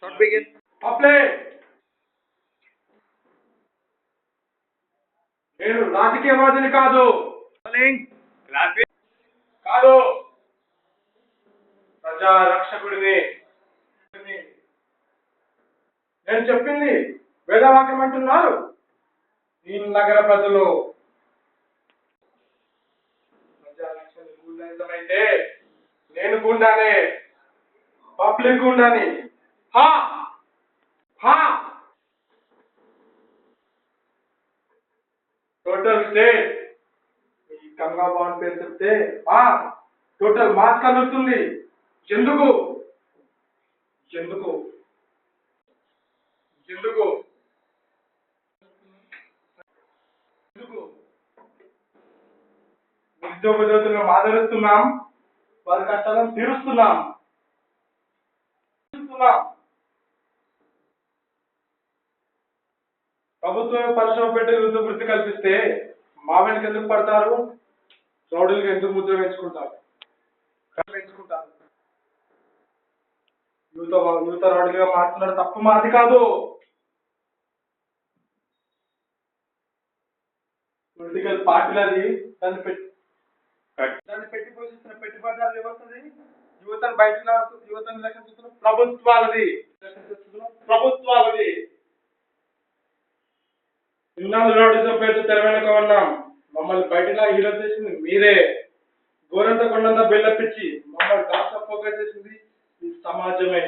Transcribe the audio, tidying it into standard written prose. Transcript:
Not begin. Apply నేను రాజకీయవాదిని కాదు. Rolling. Clapping. కాదు, ప్రజా రక్షకుడిని. నేను చెప్పింది వేదవాక్యం అంటున్నారు ఈ నగర ప్రజలు. ప్రజా రక్షణ గుండాయిజమైతే నేను గుండానే, పబ్లిక్ గుండాని. హా హా టోటల్ స్టేట్ ఈ గంగా భవన్ పేరు చెప్తే టోటల్ మాస్ కలుగుతుంది. ఎందుకు ఎందుకు ఎందుకు ఎందుకు ఉద్యోగ జ్యోతులను ఆదరిస్తున్నాం, వారి కష్టాలను తీరుస్తున్నాం. ప్రభుత్వం పరిశ్రమ పెట్టి వృత్తి కల్పిస్తే మా వెనక ఎందుకు పడతారు? రౌడీలకు ఎందుకు ముద్ర వేసుకుంటారు? యూత రౌడీలుగా మారుతున్నారు. తప్పు మాది కాదు. పొలిటికల్ పార్టీలది. దాన్ని పెట్టి పోషిస్తున్న పెట్టుబడిదారులు ఏమవుతుంది? యువతను యువతను రక్షిస్తున్న ప్రభుత్వాలది. ఇన్నాళ్ళు రౌడీజం పేరుతో తెర వెనుక ఉన్నాం. మమ్మల్ని బయటలా హీరో చేసింది మీరే. గోరంత కొండంత బిల్డప్ ఇచ్చి మమ్మల్ని డాక్టర్ ఫోకస్ చేసింది ఈ సమాజమే.